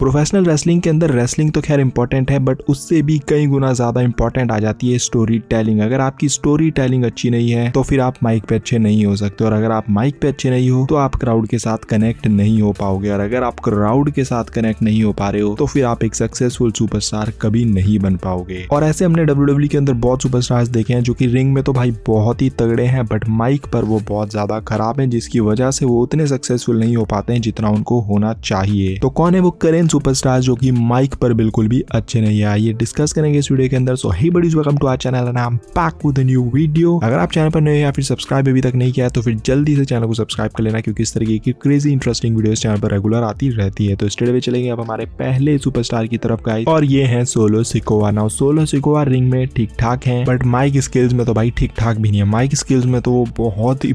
Professional wrestling के अंदर wrestling तो खैर इंपॉर्टेंट है, बट उससे भी कई गुना ज्यादा इंपॉर्टेंट आ जाती है स्टोरी टेलिंग। अगर आपकी स्टोरी टेलिंग अच्छी नहीं है तो फिर आप माइक पे अच्छे नहीं हो सकते, और अगर आप माइक पे अच्छे नहीं हो तो आप क्राउड के साथ कनेक्ट नहीं हो पाओगे, और अगर आप क्राउड के साथ कनेक्ट नहीं हो पा रहे हो तो फिर आप एक सक्सेसफुल सुपरस्टार कभी नहीं बन पाओगे। और ऐसे हमने WWE के अंदर बहुत सुपरस्टार्स देखे हैं जो कि रिंग में तो भाई बहुत ही तगड़े हैं, बट माइक पर वो बहुत ज्यादा खराब हैं, जिसकी वजह से वो उतने सक्सेसफुल नहीं हो पाते हैं जितना उनको होना चाहिए। तो कौन है वो करेंट सुपरस्टार जो कि माइक पर बिल्कुल भी अच्छे नहीं है, ये डिस्कस करेंगे इस वीडियो के अंदर। So hey buddies, welcome to our channel and I am back with a new video. अगर आप चैनल पर नए या फिर सब्सक्राइब अभी तक नहीं किया है तो फिर जल्दी से चैनल को सब्सक्राइब कर लेना, क्योंकि इस तरीके की क्रेजी इंटरेस्टिंग वीडियोस चैनल पर रेगुलर आती रहती है। तो स्ट्रेट अवे चलेंगे अब हमारे पहले सुपरस्टार की तरफ गाइस, और ये है solo Sikoa. Now solo Sikoa ring में ठीक ठाक है, बट माइक स्किल्स में तो भाई ठीक ठाक भी नहीं है। माइक स्किल्स में तो वो बहुत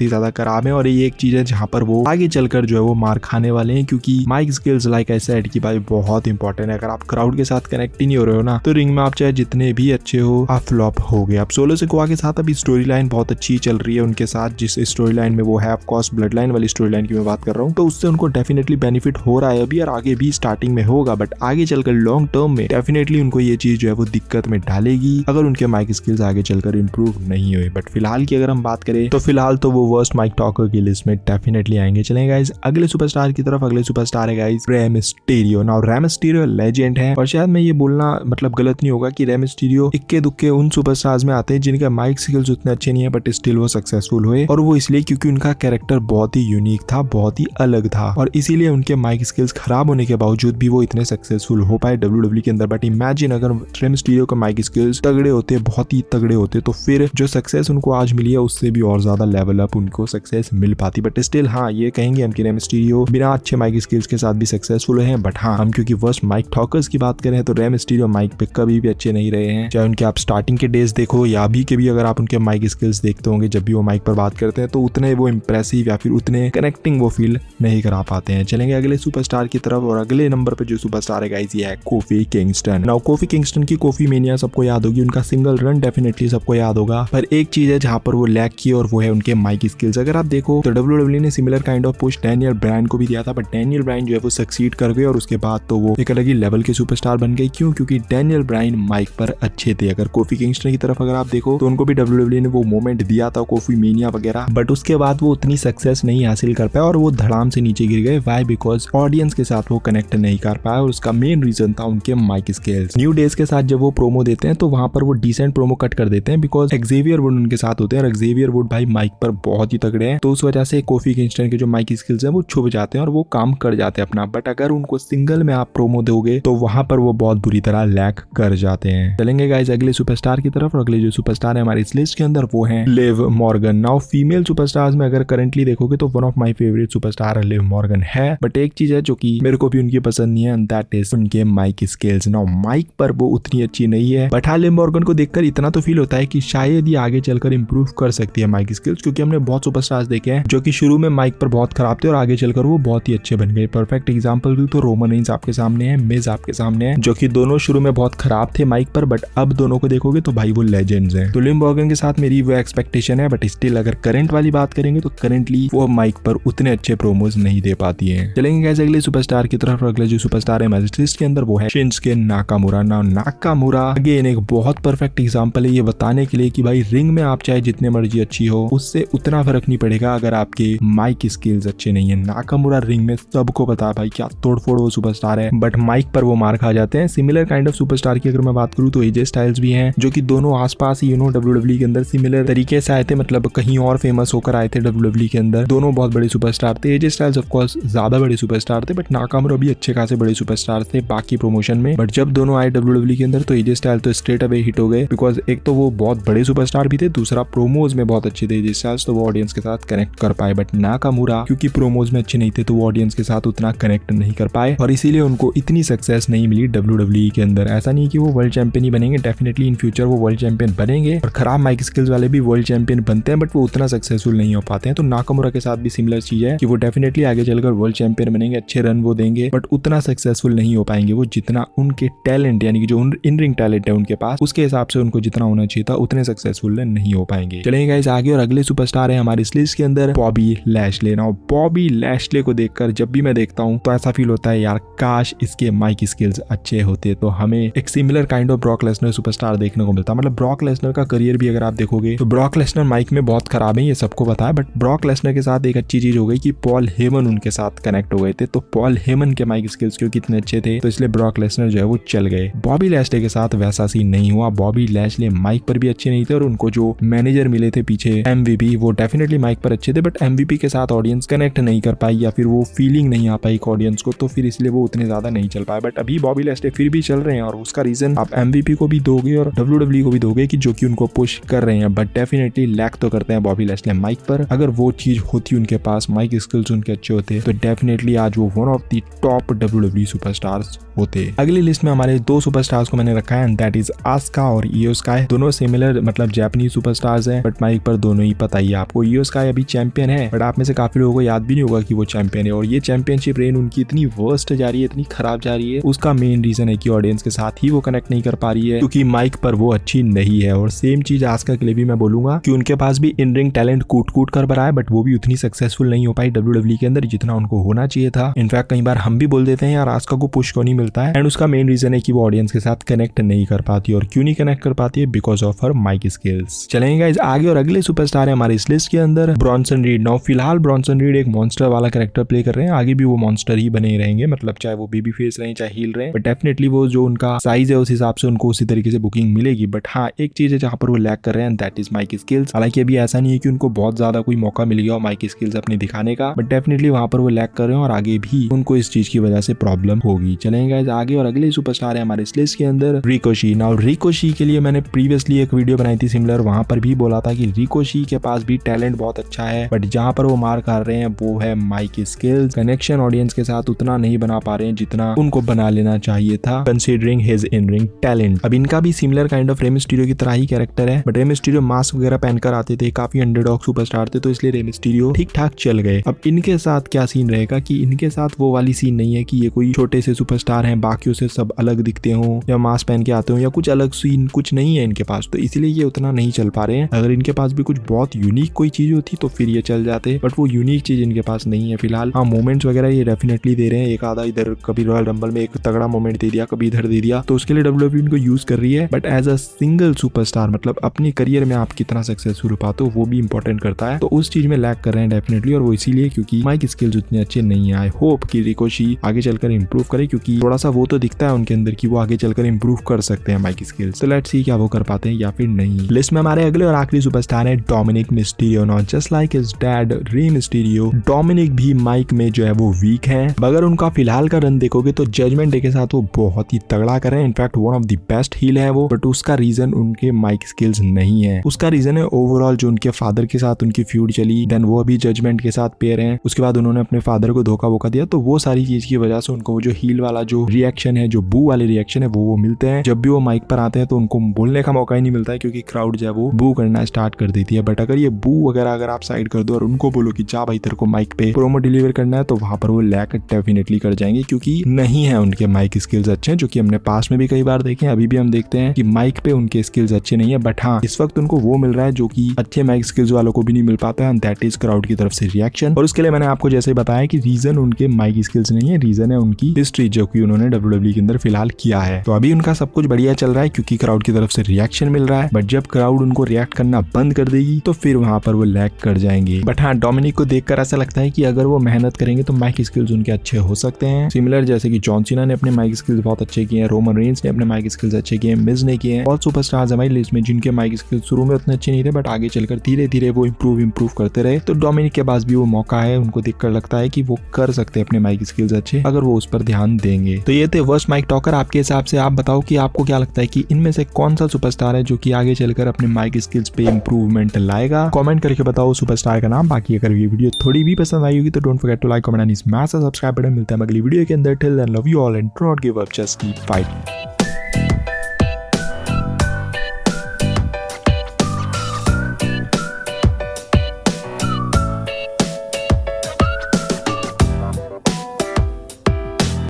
ही ज्यादा खराब है, और ये एक चीज है जहाँ पर वो आगे चलकर जो है वो मार खाने वाले हैं, क्योंकि mic skills like I said की भाई बहुत इंपॉर्टेंट है। अगर आप क्राउड के साथ कनेक्ट ही नहीं हो रहे हो ना, तो रिंग में आप चाहे जितने भी अच्छे हो आप फ्लॉप हो गए। अब सोलो सिकोआ के साथ अभी स्टोरी लाइन बहुत अच्छी चल रही है उनके साथ, जिस स्टोरी लाइन में वो है ऑफ कोर्स ब्लड लाइन वाली स्टोरी लाइन की मैं बात कर रहा हूँ, तो उससे उनको डेफिनेटली बेनिफिट हो रहा है अभी, और आगे भी स्टार्टिंग में होगा, बट आगे चलकर लॉन्ग टर्म में डेफिनेटली उनको ये चीज जो है वो दिक्कत में डालेगी अगर उनके माइक स्किल्स आगे चलकर इंप्रूव नहीं हुए। बट फिलहाल की अगर हम बात करें तो फिलहाल तो वो वर्स्ट माइक टॉकर की लिस्ट में डेफिनेटली आएंगे। चलेंगे गाइस अगले सुपरस्टार की तरफ। अगले सुपरस्टार है guys Rey Mysterio. Now Rey Mysterio legend है, और शायद मैं ये बोलना मतलब गलत नहीं होगा कि रे मिस्टीरियो इक्के दुक्के उन सुपरस्टार्स में आते हैं जिनके माइक स्किल्स उतने अच्छे नहीं है, बट स्टिल वो सक्सेसफुल हुए, और वो इसलिए क्योंकि उनका कैरेक्टर बहुत ही यूनिक था, बहुत ही अलग था, और इसीलिए उनके माइक स्किल्स खराब होने के बावजूद भी वो इतने सक्सेसफुल हो पाए WWE के अंदर। बट इमेजिन अगर रे मिस्टीरियो का माइक स्किल्स तगड़े होते, बहुत ही तगड़े होते, तो फिर जो सक्सेस उनको आज मिली है उससे भी और ज्यादा लेवल अप उनको सक्सेस मिल पाती। बट स्टिल हाँ, ये कहेंगे हम कि रे मिस्टीरियो बिना अच्छे माइक स्किल्स के साथ भी सक्सेसफुल हैं, बट हाँ हम क्योंकि वर्स्ट माइक टॉकर्स की बात करें तो रे मिस्टीरियो माइक पे कभी भी अच्छे नहीं रहे हैं। चाहे उनके आप स्टार्टिंग के डेज देखो या अभी के भी अगर आप उनके माइक स्किल्स देखते होंगे, जब भी वो माइक पर बात करते हैं तो उतने वो इंप्रेसिव या फिर उतने कनेक्टिंग वो फील नहीं करा पाते हैं। चलेंगे अगले सुपरस्टार की तरफ, और अगले नंबर पे जो सुपरस्टार है गाइस ये है coffee Kingston. Now coffee Kingston की कोफी मेनिया सबको याद होगी, उनका सिंगल रन डेफिनेटली सबको याद होगा, पर एक चीज है जहां पर वो लैक की, और वो है उनके माइक स्किल्स। अगर आप देखो तो WWE ने similar kind of push Daniel Bryan को भी दिया था, बट डैनियल ब्रायन जो है वो सक्सीड कर गए, और उसके बाद तो वो एक अलग ही लेवल के सुपरस्टार बन गए। क्यों? क्योंकि डैनियल ब्रायन माइक पर अच्छे थे। अगर कोफी किंगस्टन की तरफ अगर आप देखो तो उनको भी WWE ने वो मोमेंट दिया था कोफी मेनिया वगैरह, बट उसके बाद वो उतनी सक्सेस नहीं हासिल कर पाया और वो धड़ाम से नीचे गिर गए। वाई? बिकॉज ऑडियंस के साथ वो कनेक्ट नहीं कर पाया, और उसका मेन रीजन था उनके माइक स्किल्स। न्यू डेज के साथ जब वो प्रोमो देते हैं तो वहां पर वो डिसेंट प्रोमो कट कर देते हैं, बिकॉज एक्जेवियर वुड उनके साथ होते हैं, और एक्जेवियर वुड भाई माइक पर बहुत ही तगड़े हैं, तो उस वजह से कोफी किंगस्टन के जो माइक स्किल्स हैं वो छुप जाते हैं और वो काम कर जाते हैं अपना। बट अगर उनको सिंगल में आप प्रोमो दोगे तो वहां पर वो बहुत बुरी तरह लैक कर जाते हैं। चलेंगे गाइस अगले सुपरस्टार की तरफ, और अगले जो सुपरस्टार है हमारी इस लिस्ट के अंदर वो है Liv Morgan. Now female superstars में अगर करंटली देखोगे तो one of my favourite superstar Liv Morgan है, बट एक चीज है जो कि मेरे को भी उनकी पसंद नहीं है, एंड दैट इज उनके माइक स्किल्स। नाउ माइक पर वो उतनी अच्छी नहीं है, बट हाँ लिव मॉर्गन को देखकर इतना तो फील होता है कि शायद ये आगे चलकर इंप्रूव कर सकती है माइक स्किल्स, क्योंकि हमने बहुत सुपरस्टार्स देखे हैं जो कि शुरू में माइक पर बहुत खराब थे और आगे चलकर वो बहुत ही अच्छे बन गए। परफेक्ट एग्जांपल भी तो रोमन रेंज आपके सामने है, मिज आपके सामने है, जो कि दोनों शुरू में बहुत खराब थे माइक पर, बट अब दोनों को देखोगे तो भाई वो लेजेंड्स हैं। तो लिव मॉर्गन के साथ मेरी वो एक्सपेक्टेशन है, बट स्टिल अगर करंट वाली बात करेंगे तो करंटली वो माइक पर उतने अच्छे प्रोमोज नहीं दे पाती है। चलेंगे गाइस अगले सुपरस्टार की तरफ, अगले जो सुपरस्टार है हमारी लिस्ट के अंदर वो है शिंजुके नाकामुरा। नाउ नाकामुरा अगेन एक बहुत परफेक्ट एग्जांपल है ये बताने के लिए कि भाई रिंग में आप चाहे जितने मर्जी अच्छी हो उससे उतना फर्क नहीं पड़ेगा अगर आपके माइक स्किल्स अच्छे नहीं है। नाकामुरा रिंग में सबको पता है भाई क्या तोड़फोड़ वो सुपरस्टार है, बट माइक पर वो मार खा जाते हैं। सिमिलर काइंड ऑफ सुपरस्टार की अगर मैं बात करूं तो एजे स्टाइल्स भी हैं, जो कि दोनों आसपास ही WWE के अंदर सिमिलर तरीके से आए थे, मतलब कहीं और फेमस होकर आए थे WWE के अंदर। दोनों बहुत बड़े सुपरस्टार थे। एजे स्टाइल्स ऑफ कोर्स ज्यादा बड़े सुपरस्टार थे, बट नाकामुरा भी अच्छे खासे बड़े सुपरस्टार थे बाकी प्रमोशन में। बट जब दोनों आए WWE के अंदर तो एजे स्टाइल तो स्ट्रेट अवे हिट हो गए, बिकॉज एक तो वो बहुत बड़े सुपरस्टार भी थे, दूसरा प्रोमोज में बहुत अच्छे थे एजे स्टाइल्स, तो वो ऑडियंस के साथ कनेक्ट कर पाए। बट नाकामुरा क्योंकि प्रोमोज में अच्छे नहीं थे तो वो ऑडियंस के साथ उतना कनेक्ट नहीं कर पाए, और इसीलिए उनको इतनी सक्सेस नहीं मिली WWE के अंदर। ऐसा नहीं कि वो वर्ल्ड चैंपियन ही बनेंगे, डेफिनेटली इन फ्यूचर वो वर्ल्ड चैंपियन बनेंगे, और खराब माइक स्किल्स वाले भी वर्ल्ड चैंपियन बनते हैं, बट वो उतना सक्सेसफुल नहीं हो पाते हैं। तो नाकामुरा के साथ भी सिमिलर चीज है कि वो डेफिनेटली आगे चलकर वर्ल्ड चैंपियन बनेंगे, अच्छे रन वो देंगे, बट उतना सक्सेसफुल नहीं हो पाएंगे वो जितना उनके टैलेंट यानी कि जो इन रिंग टैलेंट है उनके पास उसके हिसाब से उनको जितना होना चाहिए था उतने सक्सेसफुल नहीं हो पाएंगे। चलेंगे गाइस आगे, और अगले सुपरस्टार है हमारी इस लिस्ट के अंदर बॉबी लैशले। नाउ बॉबी लैशले को देखकर जब भी मैं देखता हूँ तो ऐसा फील फील होता है यार काश इसके माइक स्किल्स अच्छे होते तो हमें एक similar kind of Brock Lesnar superstar देखने को मिलता। मतलब ब्रॉक लेसनर का करियर भी अगर आप देखोगे तो ब्रॉक लेसनर माइक में बहुत खराब है, ये सबको पता है, बट ब्रॉक लेसनर के साथ एक अच्छी चीज हो गई कि पॉल हेमन उनके साथ कनेक्ट हो गए थे। तो पॉल हेमन के माइक स्किल्स क्योंकि इतने अच्छे थे तो इसलिए ब्रॉक लेसनर जो है वो चल गए। बॉबी लैशले के साथ वैसा सीन नहीं हुआ। बॉबी लैशले माइक पर भी अच्छे नहीं थे और उनको जो मैनेजर मिले थे पीछे MVP, वो डेफिनेटली माइक पर अच्छे थे, बट MVP के साथ ऑडियंस कनेक्ट नहीं कर पाई या फिर वो फीलिंग नहीं आ पाई ऑडियंस को, तो फिर इसलिए वो उतने ज्यादा नहीं चल पाए। बट अभी बॉबी लैशले फिर भी चल रहे हैं और उसका रीजन आप MVP को भी दोगे और WWE को भी दोगे कि जो कि उनको पुश कर रहे हैं, बट डेफिनेटली लैक तो करते हैं बॉबी लैशले माइक पर। अगर वो चीज होती उनके पास, माइक स्किल्स उनके अच्छे होते तो डेफिनेटली आज वो one of the top WWE superstars होते। अगली लिस्ट में हमारे दो सुपरस्टार्स को मैंने रखा है, दैट इज आस्का और इयो स्काई। दोनों सिमिलर मतलब जापानीज सुपरस्टार्स हैं, बट माइक पर दोनों ही पता ही है आपको। इयो स्काई अभी चैंपियन है, बट आप में से काफी लोगों को याद भी नहीं होगा कि वो चैंपियन है। और ये चैंपियनशिप रेन उनकी इतनी वर्स्ट जा रही है, इतनी खराब जा रही है, उसका मेन रीजन है कि ऑडियंस के साथ ही वो कनेक्ट नहीं कर पा रही है क्योंकि माइक पर वो अच्छी नहीं है। और सेम चीज आस्का के लिए भी मैं बोलूंगा कि उनके पास भी इन रिंग टैलेंट कूट कूट कर भरा है, बट वो भी उतनी सक्सेसफुल नहीं हो पाई WWE के अंदर जितना उनको होना चाहिए था। इनफैक्ट कई बार हम भी बोल देते हैं यार आस्का को पुश क्यों नहीं मिलता है, एंड उसका मेन रीजन है कि वो ऑडियंस के साथ कनेक्ट नहीं कर पाती। और क्यों नहीं कनेक्ट कर पाती है? Because of her mic skills. चलेंगे गाइस आगे और अगले सुपरस्टार है हमारे इस लिस्ट के अंदर ब्रॉन्सन रीड। नाउ फिलहाल ब्रॉन्सन रीड एक मॉन्स्टर वाला कैरेक्टर प्ले कर रहे हैं, आगे भी वो मॉन्स्टर ही बने रहेंगे, मतलब चाहे वो बेबी फेस रहे चाहे हील रहे, बट डेफिनेटली वो जो उनका साइज है उस हिसाब से उनको उसी तरीके से बुकिंग मिलेगी। बट हाँ एक चीज है जहां पर वो लैक कर रहे हैं, दैट इज माइक स्किल्स। हालांकि अभी ऐसा नहीं है कि उनको बहुत ज्यादा कोई मौका मिल गया माइक स्किल्स अपने दिखाने का, बट डेफिनेटली वहां पर वो लैक कर रहे हैं और आगे भी उनको इस चीज की वजह से प्रॉब्लम होगी। चलेंगे गाइस आगे और अगले सुपरस्टार है हमारे इस लिस्ट के अंदर रिकोशी। नाउ रिकोशी के लिए मैंने प्रीवियसली एक वीडियो बनाई थी सिमिलर, वहां पर भी बोला था कि रिकोशी के पास भी टैलेंट बहुत अच्छा है, बट जहां पर वो मार खा रहे हैं वो है माइक स्किल्स। कनेक्शन ऑडियंस के साथ उतना नहीं बना पा रहे हैं जितना उनको बना लेना चाहिए था considering his in ring talent. अब इनका भी similar kind of Rey Mysterio की तरह ही कैरेक्टर है, बट रे मिस्टीरियो मास्क वगैरह पहनकर आते थे, काफी अंडरडॉग सुपरस्टार थे, तो इसलिए रे मिस्टीरियो ठीक ठाक चल गए। अब इनके साथ क्या सीन रहेगा कि इनके साथ वो वाली सीन नहीं है कि ये कोई छोटे से सुपरस्टार हैं, बाकियों से सब अलग दिखते हो या मास्क पहन के आते हो या कुछ अलग सीन कुछ नहीं है इनके पास, तो इसीलिए ये उतना नहीं चल पा रहे हैं। अगर इनके पास भी कुछ बहुत यूनिक कोई चीज होती तो फिर ये चल जाते, बट वो यूनिक चीज इनके पास नहीं है फिलहाल। हाँ मोमेंट्स वगैरह ये डेफिनेटली दे रहे हैं, एक आधा इधर कभी रॉयल रंबल में एक तगड़ा मोमेंट दे दिया, कभी इधर दे दिया, तो उसके लिए WWE इनको यूज कर रही है। But as a single superstar मतलब अपने करियर में आप कितना सक्सेसफुल हो पाते हो वो भी इंपॉर्टेंट करता है, तो उस चीज में लैक कर रहे हैं डेफिनेटली, और वो इसीलिए क्योंकि माइक स्किल्स उतने अच्छे नहीं है। आई होप कि रिकोशी आगे चलकर इंप्रूव करे, क्योंकि थोड़ा सा वो तो दिखता है उनके अंदर कि वो आगे चलकर इंप्रूव कर सकते हैं माइक स्किल्स, तो लेट्स सी क्या वो कर पाते हैं या फिर नहीं। लिस्ट में हमारे अगले और आखिरी सुपरस्टार है Dominik Mysterio. Not just like his dad Rey Mysterio, Dominik भी माइक में जो है वो वीक है। अगर उनका फिलहाल का रन देखोगे तो जजमेंट डे के साथ वो बहुत ही तगड़ा कर रहे हैं, in fact one of the best heel है वो, बट उसका रीजन उनके माइक स्किल्स नहीं है। उसका रीजन है ओवरऑल जो उनके फादर के साथ उनकी फ्यूड चली, देन वो अभी जजमेंट के साथ पेयर हैं, उसके बाद उन्होंने अपने फादर को धोखा वोखा दिया, तो वो सारी चीज की वजह से उनको वो जो हील वाला जो रिएक्शन है, जो बू वाले रिएक्शन है वो मिलते हैं। जब भी वो माइक पर आते हैं तो उनको बोलने का मौका ही नहीं मिलता है क्योंकि क्राउड जो है वो बू करना स्टार्ट कर देती है। बट अगर ये बू वगैरह अगर आप साइड कर दो और उनको बोलो कि जा भाई तेरे को माइक पे प्रोमो डिलीवर करना है, तो वहां पर वो लैक डेफिनेटली कर जाएंगे क्योंकि नहीं है उनके माइक स्किल्स अच्छे हैं, जो कि हमने पास में भी कई बार देखे हैं, अभी भी हम देखते हैं कि माइक पे उनके स्किल्स अच्छे नहीं है। बट हाँ इस वक्त उनको वो मिल रहा है जो कि अच्छे माइक स्किल्स वालों को भी नहीं मिल पाता है, दैट इज क्राउड की तरफ से रिएक्शन। और उसके लिए मैंने आपको जैसे बताया कि रीजन उनके माइक स्किल्स नहीं है, रीजन है उनकी हिस्ट्री जो कि उन्होंने WWE के अंदर फिलहाल किया है। तो अभी उनका सब कुछ बढ़िया चल रहा है क्योंकि क्राउड की तरफ से रिएक्शन मिल रहा है, बट जब क्राउड उनको रिएक्ट करना बंद कर देगी तो फिर वहां पर वो लैग कर जाएंगे। बट हाँ डोमिनिक को देखकर ऐसा लगता है कि अगर वो मेहनत करेंगे तो माइक स्किल्स उनके अच्छे हो सकते हैं, सिमिलर जैसे कि जॉन सीना ने अपने माइक स्किल्स बहुत अच्छे किए हैं, रोमन रेंस ने अपने माइक स्किल्स अच्छे किए हैं, मिज ने किए हैं, और सुपरस्टार्स हमारी लिस्ट में जिनके माइक स्किल्स शुरू में उतने अच्छे नहीं थे बट आगे चलकर धीरे धीरे वो इंप्रूव करते रहे। तो डोमिनिक के पास भी वो मौका है, उनको देखकर लगता है कि वो कर सकते हैं अपने माइक स्किल्स अच्छे अगर वो उस पर ध्यान देंगे। तो ये थे वर्स्ट माइक टॉकर। आपके हिसाब से आप बताओ कि आपको क्या लगता है कि इनमें से कौन सा सुपरस्टार है जो कि आगे चलकर अपने माइक स्किल्स पे इंप्रूवमेंट लाएगा? कमेंट करके बताओ सुपरस्टार का नाम। बाकी अगर ये वीडियो थोड़ी भी पसंद आई होगी तो don't forget to like, comment and smash the subscribe button. मिलते हैं अगली वीडियो के अंदर। Till then love you all and do not give up, just keep fighting.